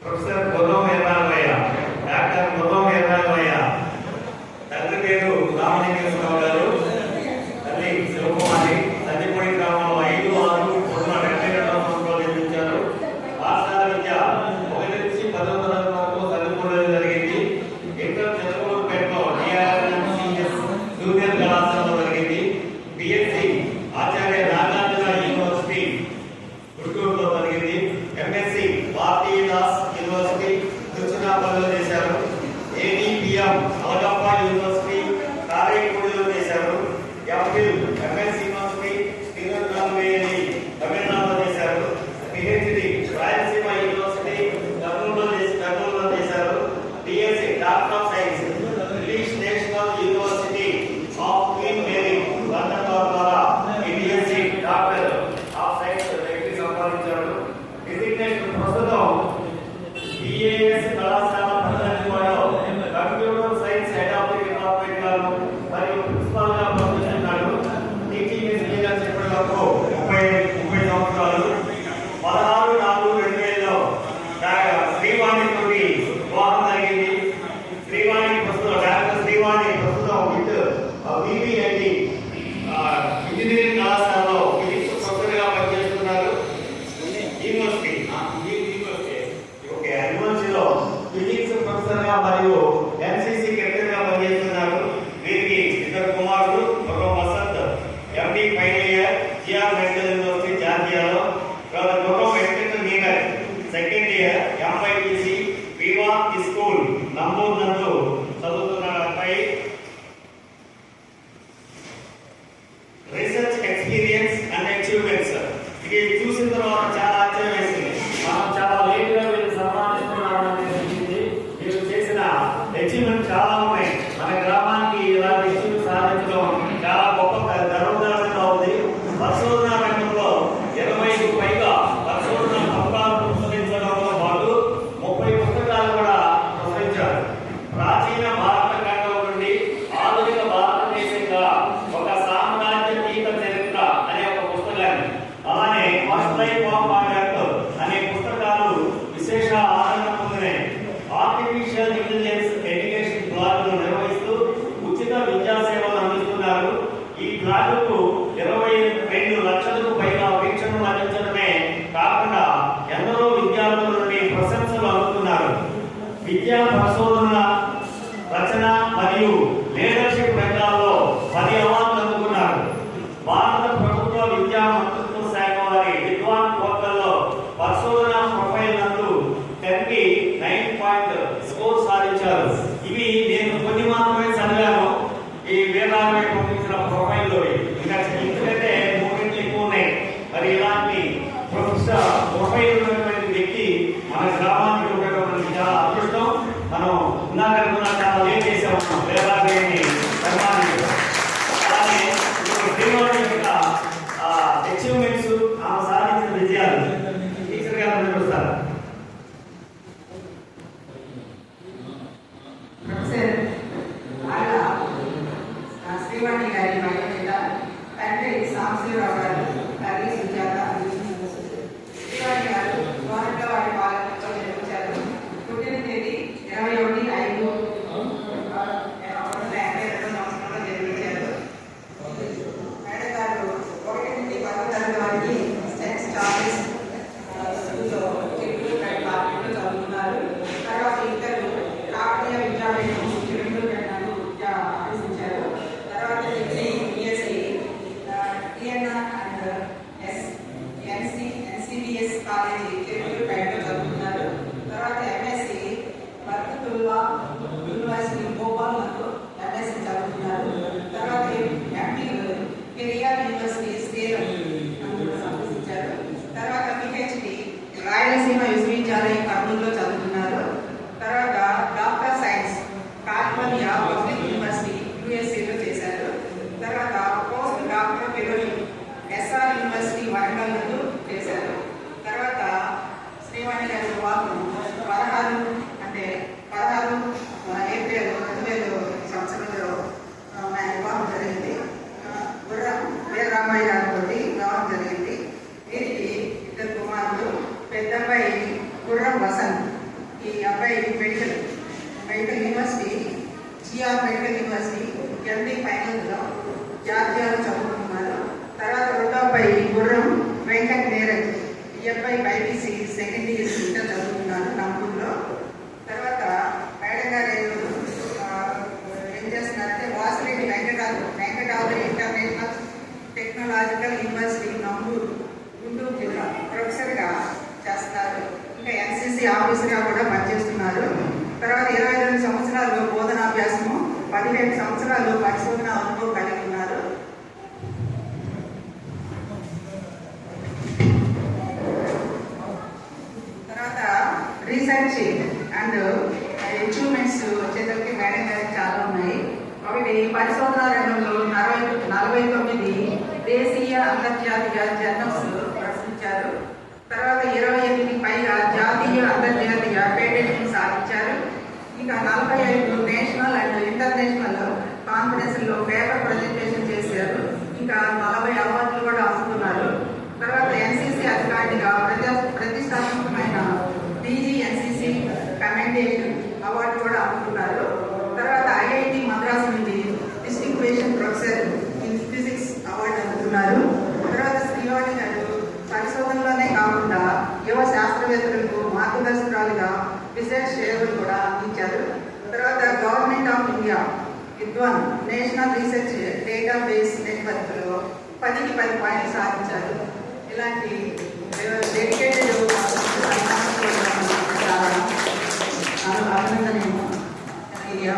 Professor గుర్రం Veeraraghavaiah, doctor గుర్రం వీరరాఘవయ్య, తండ్రి పేరు రామలింగేశ్వరరావు గారు, తల్లి శివకుమారి. తల్లిపూడి గ్రామంలో 5, 6, 72 సంవత్సరాలు నిర్మించారు. పాఠశాల విద్య 1 నుంచి 10వ తరగతి వరకు తల్లిపూడిలో జరిగింది. ఇంటర్ చంద్రపూర్పేటలో DRMCS జూనియర్ కళాశాలలో జరిగింది. బిఎస్సి ఆచార్య నాగార్జున యూనివర్సిటీ గుంటూరులో జరిగింది. ఎంఎస్సి భారతీదాస్ యూనివర్సిటీ తిరుచినాపల్లిలో చేశారు. ఏడీపీఎం అలగప్ప యూనివర్సిటీ కారైకూడిలో చేశారు. ఎంఫిల్ ఎంఎస్ యూనివర్సిటీ తిరువనల్వేలి తమిళనాడులో చేశారు. పిహెచ్డి రాయలసీమ యూనివర్సిటీ కర్నూలులో చేశారు. BSc doctor of science English national university of Queen Mary London ద్వారా BSc doctor of science degree సంపాదించారు. డిజిగ్నేషన్ ప్రస్తుతం BAS కళాశాల ప్రధానివాడలో computer science head of the department గాను మరియు ప్రిన్సిపల్ గా పనిచేస్తున్నాడు. టీచింగ్ ఎక్స్పీరియన్స్ ఇప్పటి వరకు 30 సంవత్సరాలు. 16/4/2000లో శ్రీవాణి తోటి వివాహం జరిగింది. శ్రీవాణి ప్రస్తుతం డాక్టర్ శ్రీవాణి ప్రస్తుతం విత్ BBIT ఇంజనీరింగ్ కళాశాలలో ఫిజిక్స్ ప్రొఫెసర్ గా పనిచేస్తున్నారు. యూనివర్సిటీలో ఫిజిక్స్ ప్రొఫెసర్ గా మరియు NCC కెప్టెన్ గా పనిచేస్తున్నారు. వీరికి 2 కుమారులు, ఒక Vasanth MD final year GR medical university జార్జియాలో, మరో Venkata Neeraj second year MYPC Viva school Namburu నందు చదువుతున్నారు. అబ్బాయి రీసెర్చ్ ఎక్స్పీరియన్స్ అండ్ అచీవ్మెంట్స్ ఇది చూసిన తర్వాత చాలా ఆశ్చర్యం వేసింది. మనం చాలా లేట్ గా వీళ్ళు సన్మానిస్తున్నామని తెలిసింది. వీళ్ళు చేసిన అచీవ్మెంట్ చాలా ఉన్నాయి. మన గ్రామానికి ఇలాంటి అచీవ్మెంట్ సాధించడం చాలా గొప్ప గర్వకారణంగా ఉంది. పరిశోధన రంగంలో 20కు పైగా పరిశోధన పత్రాలను ప్రచురించడంతో పాటు 30 పుస్తకాలు కూడా ప్రచురించారు. ప్రాచీన భారత ఖండం నుండి ఆధునిక భారతదేశంగా ఒక సామ్రాజ్యతీత చరిత్ర అనే ఒక పుస్తకాన్ని, అలానే ఫస్ట్ లైఫ్ ఆఫ్ ఆర్డర్ అనే పుస్తకాలు విశేష ఆదరణ పొందినాయి. ఆర్టిఫిషియల్ ఇంటెలిజెన్స్ ఎడ్యుకేషన్ బ్లాగ్ను నిర్వహిస్తూ ఉచిత విద్యా సేవలు అందిస్తున్నారు. ఈ బ్లాగ్కు 22 లక్షలకు పైగా వీక్షణలు అందించడమే కాకుండా ఎందరో విద్యార్థుల నుండి ప్రశంసలు అందుతున్నారు. విద్యా పరిశోధన, రచన మరియు లీడర్షిప్ రంగాల్లో 10 అవార్డులు అందుకున్నారు. భారత ప్రభుత్వ విద్యా మంత్రిత్వ శాఖ వారి విద్వాన్ పోర్టల్లో పరిశోధన ప్రొఫైల్ నందు 10కి 9 పాయింట్ స్కోర్ సాధించారు. ఇవి నేను కొన్ని మాత్రమే చదివాను. ఈ వేదాన్ని పంపించిన ప్రొఫైల్లో ఇంకా ఎందుకంటే 3 ఎక్కువ ఉన్నాయి. మరి ఇలాంటి ప్రొఫైల్ ఉన్నటువంటి వ్యక్తి మన గ్రామానికి ఉండడం చాలా అదృష్టం. మనం ఉన్నాకనుకున్నా చాలా లేట్ చేసాము వేదాన్ని సన్మానించాం. అలాగే అచీవ్మెంట్స్ ఆమె సాధించిన విజయాలు టీచర్ గారు నిర్వహిస్తారు. శ్రీవాణి గారి మహిళ తండ్రి సాంబశివరావు గారు, తల్లి సుజాత. శ్రీవాణి గారు వారి పాలనతో నిర్మించారు. పుట్టిన తేదీ 21/5/1982 సంవత్సరంలో జన్మించారు. మేడం గారు 1 నుండి 10వ తరగతి వరకు సెయింట్ చార్లెస్ స్కూల్లో చిత్తూరు డిపార్ట్మెంట్లో చదువుతున్నారు. తర్వాత ఇంటర్ కాకతీయ విద్యాలయం చిత్తూరు విద్య అభ్యసించారు. తర్వాత degree BSc TNR and NCBS college Chittoor పేటలో చదువుతున్నారు. తర్వాత MSc బర్కతుల్లా యూనివర్సిటీ భోపాల్ నందు MSc చదువుతున్నారు. తర్వాత MPhil పెరియార్ యూనివర్సిటీ సేలం నందు సందర్శించారు. తర్వాత PhD రాయలసీమ విశ్వవిద్యాలయం కర్నూలులో చదువుతున్నారు. తర్వాత doctor science California public university USA చేశారు. తర్వాత post doctor fellowship SR university Warangal నందు చేశారు. తర్వాత పెద్ద అబ్బాయి గుర్రం వసంత్. ఈ అబ్బాయి medical university, GR medical university MD ఫైనల్లో జాతీయాలు చదువుతున్నారు. తర్వాత రెండో అబ్బాయి గుర్రం వెంకట్ నీరజ్. ఈ అబ్బాయి బైపీసీ సెకండ్ ఇయర్ ఇంటర్ చదువుతున్నారు నంబూరులో. తర్వాత మేడం గారు ఏం చేస్తున్నారంటే Vasireddy Venkatadri international technological university Namburu, Guntur జిల్లా ప్రొఫెసర్గా చేస్తున్నారు. ఇంకా ఎన్సీసీ ఆఫీసర్గా కూడా పనిచేస్తున్నారు. తర్వాత 22 సంవత్సరాలు బోధనాభ్యాసము, 15 సంవత్సరాలు పరిశోధన అనుభవం కలిగి ఉన్నారు. తర్వాత రీసెర్చ్ అండ్ అచీవ్మెంట్స్ వచ్చేసరికి మేడం గారికి చాలా ఉన్నాయి. ఒకటి పరిశోధన రంగంలో 49 దేశీయ అంతర్జాతీయ జర్నల్స్ ప్రచురించారు. తర్వాత 28 పైగా జాతీయ అంతర్జాతీయ పేటెంట్లు సాధించారు. ఇంకా 45 నేషనల్ అండ్ ఇంటర్నేషనల్ కాన్ఫరెన్స్లో పేపర్ ప్రజెంటేషన్ చేశారు. ఇంకా 40 అవార్డులు కూడా అందుకున్నారు. తర్వాత ఎన్సీసీ అధికారిగా ప్రతిష్టాత్మకమైన పీజీ ఎన్సీసీ కమెండేషన్ అవార్డు కూడా అందుకున్నారు. తర్వాత ఐఐటి మద్రాసు నుండి డిస్టింగ్విషన్ ప్రొఫెసర్ ఇన్ ఫిజిక్స్ అవార్డు అందుకున్నారు. తర్వాత శ్రీవాణి గారు పరిశోధనలోనే కాకుండా యువ శాస్త్రవేత్తలకు మార్గదర్శకురాలుగా రీసెర్చ్ సేవలు కూడా అందించారు. తర్వాత government of India Vidwan national research database నెట్వర్క్లో 10కి 10 పాయింట్లు సాధించారు. ఇలాంటి డెడికేటెడ్ చాలా అభినందనీయం.